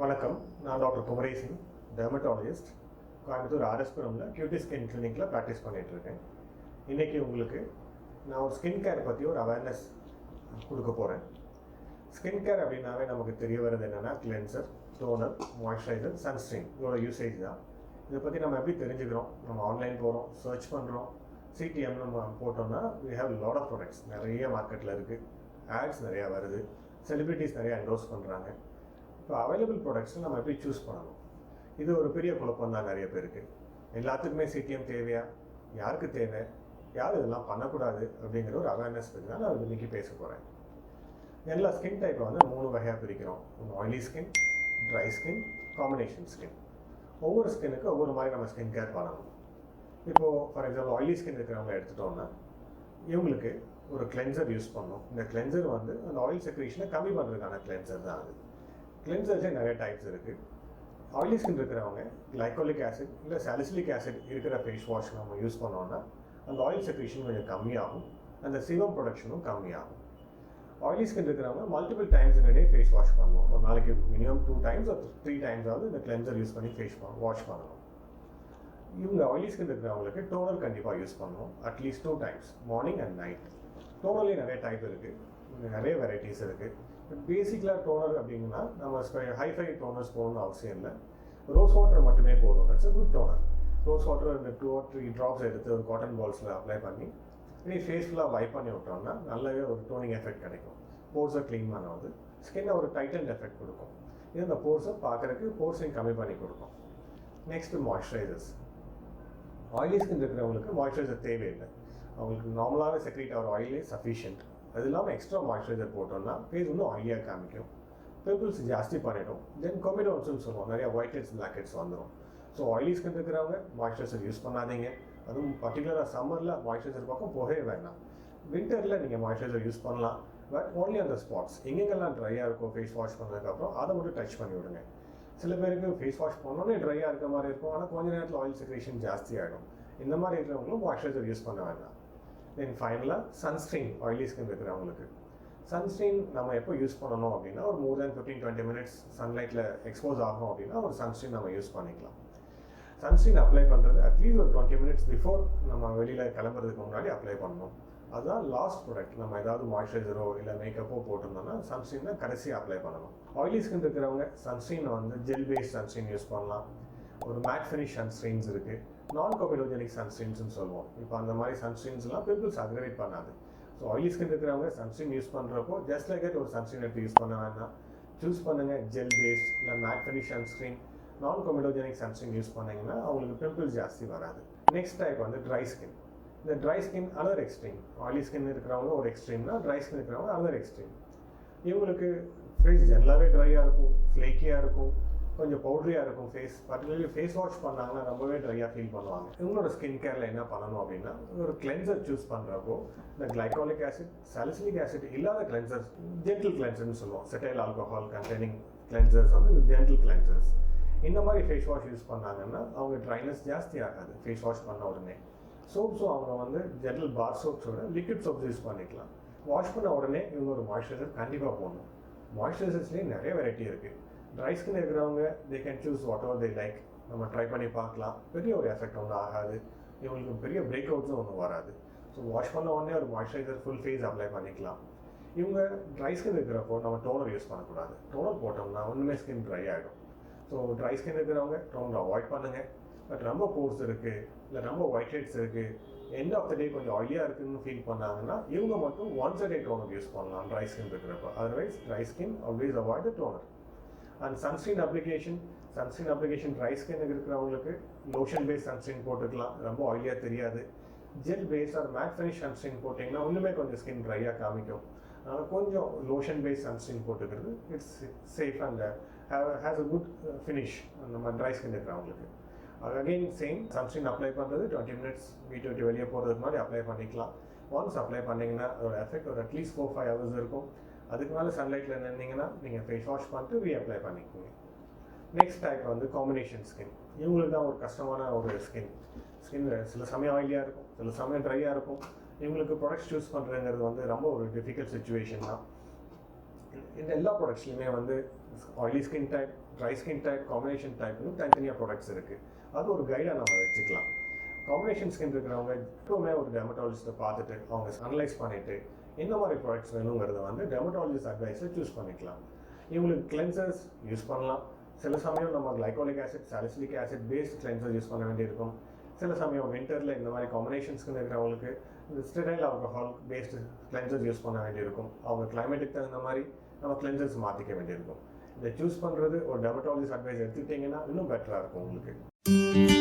வணக்கம், நான் doctor Kumaresan, dermatologist, Coimbatore ஆர்எஸ்புரமில் கியூட்டி ஸ்கின் கிளினிக்கில் ப்ராக்டிஸ் பண்ணிகிட்ருக்கேன். இன்றைக்கி உங்களுக்கு நான் ஒரு ஸ்கின் கேர் பற்றி ஒரு அவேர்னஸ் கொடுக்க போகிறேன். ஸ்கின் கேர் அப்படின்னாவே நமக்கு தெரிய வர்றது என்னென்னா கிளென்சர், டோனர், மாய்ஸ்சரைசர், சன்ஸ்க்ரீன் இதோட யூசேஜ் தான். இதை பற்றி நம்ம எப்படி தெரிஞ்சுக்கிறோம்? நம்ம ஆன்லைன் போகிறோம், சர்ச் பண்ணுறோம், சிடிஎம் நம்ம போட்டோம்னா we have a lot of products நிறைய மார்க்கெட்டில் இருக்குது, ஆட்ஸ் நிறையா வருது, செலிபிரிட்டிஸ் நிறையா என்டோஸ் பண்ணுறாங்க. இப்போ அவைலபிள் ப்ராடக்ட்ஸை நம்ம எப்படி சூஸ் பண்ணணும்? இது ஒரு பெரிய குழப்பம் தான் நிறைய பேருக்கு. எல்லாத்துக்குமே சிடிஎம் தேவையா? யாருக்கு தேவை? யார் இதெல்லாம் பண்ணக்கூடாது அப்படிங்கிற ஒரு அவேர்னஸ் பற்றி தான் நான் இன்றைக்கி பேச போகிறேன். எல்லா ஸ்கின் டைப்பை வந்து 3 வகையாக பிரிக்கிறோம். Oily skin, dry skin, combination skin. ஒவ்வொரு ஸ்கின்னுக்கு ஒவ்வொரு மாதிரி நம்ம ஸ்கின் கேர் பண்ணணும். இப்போது ஃபார் எக்ஸாம்பிள் ஆயிலி ஸ்கின் இருக்கிறவங்க எடுத்துட்டோம்னா இவங்களுக்கு ஒரு கிளென்சர் யூஸ் பண்ணணும். இந்த கிளென்சர் வந்து அந்த ஆயில் செக்ரேஷனை கம்மி பண்ணுறதுக்கான கிளென்சர் தான் அது. கிளென்சர்ஸே நிறைய டைப்ஸ் இருக்குது. ஆயிலி ஸ்கின் இருக்கிறவங்க கிளைகோலிக் ஆசிட் இல்லை சாலிசிலிக் ஆசிட் இருக்கிற ஃபேஸ் வாஷ் நம்ம யூஸ் பண்ணோம்னா அந்த ஆயில் செக்ரேஷன் கொஞ்சம் கம்மியாகும், அந்த sebum ப்ரொடக்ஷனும் கம்மியாகும். ஆயிலி ஸ்கின் இருக்கிறவங்க multiple times in day face wash பண்ணணும். ஒரு நாளைக்கு மினிமம் 2 times or 3 times இந்த கிளென்சர் யூஸ் பண்ணி ஃபேஸ் வாஷ் பண்ணணும். இவங்க ஆயிலி ஸ்கின் இருக்கிறவங்களுக்கு டோனர் கண்டிப்பாக யூஸ் பண்ணணும், at least 2 times, morning and night. டோனர்லேயே நிறைய டைப் இருக்குது, நிறைய வெரைட்டிஸ் இருக்குது. பேசிக்கலாக டோனர் அப்படின்னா நம்ம ஹைஃபை டோனர்ஸ் போகணும்னு அவசியம் இல்லை. ரோஸ் வாட்டர் மட்டுமே போதும். That's a good toner. Rose water இந்த 2 or 3 ட்ராப்ஸ் எடுத்து ஒரு காட்டன் பால்ஸில் அப்ளை பண்ணி ஃபேஸ் ஃபுல்லாக வைப் பண்ணி விட்டோம்னா நல்லாவே ஒரு டோனிங் எஃபெக்ட் கிடைக்கும். போர்ஸை க்ளீன் பண்ணுவது, ஸ்கின்னை ஒரு டைட்டன் எஃபெக்ட் கொடுக்கும். இது அந்த போர்ஸை பார்க்குறதுக்கு போர்ஸையும் கம்மி பண்ணி கொடுக்கும். Next moisturisers. ஆயிலி ஸ்கின் இருக்கிறவங்களுக்கு மாய்ஸ்சரைசர் தேவையில்லை. அவங்களுக்கு நார்மலாகவே செக்ரேட் ஆகிற ஆயிலே சஃபிஷியன்ட். அது இல்லாமல் எக்ஸ்ட்ரா மாய்ஸ்சரைசர் போட்டோம்னா ஃபேஸ் இன்னும் ஆயிலியாக காமிக்கும், பிம்பிள்ஸ் ஜாஸ்தி பண்ணிடும். தென் கொமிடோன்ஸ்னு சொல்லுவோம், நிறையா ஒயிட் ஹெட்ஸ், பிளாக் ஹெட்ஸ் வந்துடும். ஸோ ஆயிலி ஸ்கின் இருக்கிறவங்க மாய்ஸ்சரைசர் யூஸ் பண்ணாதீங்க. அதுவும் பர்டிகுலராக சம்மரில் மாய்ஸ்சரைசர் பக்கம் போகவே வேண்டாம். வின்டரில் நீங்கள் மாய்ஸ்சரைசர் யூஸ் பண்ணலாம், பட் ஓன்லி அந்த ஸ்பாட்ஸ் எங்கெங்கெல்லாம் ட்ரையாக இருக்கும் ஃபேஸ் வாஷ் பண்ணதுக்கப்புறம் அதை மட்டும் டச் பண்ணி விடுங்க. சில பேருக்கு ஃபேஸ் வாஷ் பண்ணோன்னே ட்ரையாக இருக்க மாதிரி இருக்கும், ஆனால் கொஞ்ச நேரத்தில் ஆயில் செக்ரேஷன் ஜாஸ்தி ஆகிடும். இந்த மாதிரி இருக்கிறவங்களும் மாய்ஸ்சரைசர் யூஸ் பண்ண வேண்டாம். தென் ஃபைனலாக சன்ஸ்க்ரீன். ஆயிலி ஸ்கின் இருக்கிறவங்களுக்கு சன்ஸ்க்ரீன் நம்ம எப்போ யூஸ் பண்ணணும் அப்படின்னா ஒரு மோர் தேன் 15-20 minutes சன்லைட்டில் எக்ஸ்போஸ் ஆகும் அப்படின்னா ஒரு சன்ஸ்க்ரீன் நம்ம யூஸ் பண்ணிக்கலாம். சன்ஸ்க்ரீன் அப்ளை பண்ணுறது அட்லீஸ்ட் ஒரு 20 minutes பிஃபோர் நம்ம வெளியில் கிளம்புறதுக்கு முன்னாடி அப்ளை பண்ணணும். அதுதான் லாஸ்ட் ப்ராடக்ட். நம்ம ஏதாவது மாய்ஸ்சரைசரோ இல்லை மேக்கப்போ போட்டிருந்தோம்னா சன்ஸ்க்ரீனை கடைசியாக அப்ளை பண்ணணும். ஆயிலி ஸ்கின் இருக்கிறவங்க சன்ஸ்க்ரீனை வந்து ஜெல் பேஸ்ட் சன்ஸ்க்ரீன் யூஸ் பண்ணலாம். ஒரு மேட் ஃபினிஷ் சன்ஸ்க்ரீன்ஸ் இருக்குது, நான் கொமிடோஜெனிக் சன்ஸ்க்ரீன்ஸ்னு சொல்லுவோம். இப்போ அந்த மாதிரி சன்ஸ்க்ரீன்ஸ்லாம் பிம்பிள்ஸ் அக்ரவேட் பண்ணாது. ஸோ ஆயிலி ஸ்கின் இருக்கிறவங்க சன்ஸ்க்ரீன் யூஸ் பண்ணுறப்போ ஜஸ்ட் லைக் ஒரு சன்ஸ்க்ரீன் எடுத்து யூஸ் பண்ண வேண்டாம். சூஸ் பண்ணுங்கள் ஜெல் பேஸ்ட் இல்லை மேட் ஃபினிஷ் சன்ஸ்க்ரீன், நான் கொமிடோஜெனிக் சன்ஸ்க்ரீன் யூஸ் பண்ணிங்கன்னா அவங்களுக்கு பிம்பிள்ஸ் ஜாஸ்தி வராது. நெக்ஸ்ட் டைப் வந்து ட்ரை ஸ்கின். இந்த dry skin another extreme. Oily skin இருக்கிறவங்க ஒரு எக்ஸ்ட்ரீம்னா ட்ரை ஸ்கின் இருக்கிறவங்க அனதர் எக்ஸ்ட்ரீம். இவங்களுக்கு ஃபேஸ் ஜென்ரலாகவே ட்ரையாக இருக்கும், ஃப்ளேக்கியாக இருக்கும், கொஞ்சம் பவுட்ரியாக இருக்கும் ஃபேஸ். பர்டிகுலர்லி ஃபேஸ் வாஷ் பண்ணாங்கன்னா ரொம்பவே ட்ரையாக ஃபீல் பண்ணுவாங்க. இவங்களோட ஸ்கின் கேரில் என்ன பண்ணணும் அப்படின்னா ஒரு கிளென்சர் சூஸ் பண்ணுறப்போ இந்த கிளைகாலிக் ஆசிட், சாலிசிலிக் ஆசிட் இல்லாத கிளென்சர்ஸ், ஜென்டில் கிளென்சர்னு சொல்லுவோம். செட்டைல் ஆல்கஹால் கண்டெய்னிங் கிளென்சர்ஸ் வந்து ஜென்டில் கிளென்சர்ஸ். இந்த மாதிரி ஃபேஸ் வாஷ் யூஸ் பண்ணாங்கன்னா அவங்க ட்ரைனஸ் ஜாஸ்தி ஆகாது ஃபேஸ் வாஷ் பண்ண உடனே. சோப்ஸும் அவங்க வந்து ஜென்டில் பார் சோப்ஸோட லிக்விட் சோப்ஸ் யூஸ் பண்ணிக்கலாம். வாஷ் பண்ண உடனே இவங்க ஒரு மாய்ஸ்சரைசர் கண்டிப்பாக போடணும். மாய்ஸ்சரைசர்ஸ்லேயே நிறைய வெரைட்டி இருக்குது. ட்ரை ஸ்கின் இருக்கிறவங்க they can choose what ever they like. நம்ம ட்ரை பண்ணி பார்க்கலாம், பெரிய ஒரு எஃபெக்ட் ஒன்றும் ஆகாது, இவங்களுக்கு பெரிய பிரேக் அவுட்ஸும் ஒன்றும் வராது. ஸோ வாஷ் பண்ண உடனே ஒரு மாய்ஸ்சரைசர் ஃபுல் ஃபேஸ் அப்ளை பண்ணிக்கலாம். இவங்க ட்ரை ஸ்கின் இருக்கிறப்போ நம்ம டோனர் யூஸ் பண்ணக்கூடாது. டோனர் போட்டோம்னா ஒன்றுமே ஸ்கின் ட்ரை ஆகிடும். ஸோ ட்ரை ஸ்கின் இருக்கிறவங்க டோனர் அவாய்ட் பண்ணுங்கள். பட் ரொம்ப போர்ஸ் இருக்குது இல்லை ரொம்ப ஒயிட் ஹெட்ஸ் இருக்குது, எண்ட் ஆஃப் த டே கொஞ்சம் ஆயிலியாக இருக்குதுன்னு ஃபீல் பண்ணாங்கன்னா இவங்க மட்டும் once a day toner use பண்ணலாம் ட்ரை ஸ்கின் இருக்கிறப்போ. Otherwise dry skin always avoid the toner. And sunscreen application dry skin இருக்கிறவங்களுக்கு லோஷன் பேஸ்ட் சன்ஸ்க்ரீன் போட்டுக்கலாம், ரொம்ப ஆயிலியாக தெரியாது. Gel based or matte finish sunscreen போட்டிங்கன்னா இன்னுமே கொஞ்சம் ஸ்கின் ட்ரையாக காமிக்கும். அதனால் கொஞ்சம் லோஷன் பேஸ்ட் சன்ஸ்க்ரீன் போட்டுக்கிறது it's safe and has a good finish நம்ம ட்ரை ஸ்கின் இருக்கிறவங்களுக்கு. அகைன் சேம் சன்ஸ்க்ரீன் அப்ளை பண்ணுறது 20 minutes வீட்டை விட்டு வெளியே போகிறதுக்கு முன்னாடி அப்ளை பண்ணிக்கலாம். ஒன்ஸ் அப்ளை பண்ணிங்கன்னா அதோட எஃபெக்ட் ஒரு அட்லீஸ்ட் 4-5 hours இருக்கும். அதுக்கு மேலே சன்லைட்டில் நின்றீங்கன்னா நீங்கள் ஃபேஸ் வாஷ் பண்ணிட்டு ரீஅப்ளை பண்ணிக்கோங்க. நெக்ஸ்ட் டைப் வந்து காம்பினேஷன் ஸ்கின். இவங்களுக்கு தான் ஒரு கஷ்டமான ஒரு ஸ்கின் சில சமயம் ஆயிலியாக இருக்கும், சில சமயம் ட்ரையாக இருக்கும். இவங்களுக்கு ப்ராடக்ட்ஸ் சூஸ் பண்ணுறதுங்கிறது வந்து ரொம்ப ஒரு டிஃபிகல்ட் சுச்சுவேஷன் தான். இந்த எல்லா ப்ராடக்ட்ஸ்லையுமே வந்து oily skin type, dry skin type, combination டைப்னு தனித்தனியாக ப்ராடக்ட்ஸ் இருக்குது. அது ஒரு கைடாக நம்ம வச்சுக்கலாம். காம்பினேஷன் ஸ்கின் இருக்கிறவங்க எப்பவுமே ஒரு டெர்மட்டாலஜிஸ்ட்டை பார்த்துட்டு அவங்க அனலைஸ் பண்ணிவிட்டு என்ன மாதிரி ப்ராடக்ட்ஸ் வேணுங்கிறத வந்து டெர்மட்டாலஜிஸ்ட் அட்வைஸை சூஸ் பண்ணிக்கலாம். இவங்களுக்கு கிளென்சர்ஸ் யூஸ் பண்ணலாம். சில சமயம் நம்ம glycolic acid, salicylic acid based cleanser use பண்ண வேண்டியிருக்கும். சில சமயம் வின்டரில் இந்த மாதிரி காம்பினேஷன் ஸ்கின் இருக்கிறவங்களுக்கு இந்த sterile alcohol based cleansers use பண்ண வேண்டியிருக்கும். அவங்க கிளைமேட்டுக்கு தகுந்த மாதிரி நம்ம கிளென்சர்ஸ் மாற்றிக்க வேண்டியிருக்கும். இதை சூஸ் பண்ணுறது ஒரு டெர்மட்டாலஜிஸ்ட் அட்வைஸ் எடுத்துக்கிட்டிங்கன்னா இன்னும் பெட்டராக இருக்கும் உங்களுக்கு.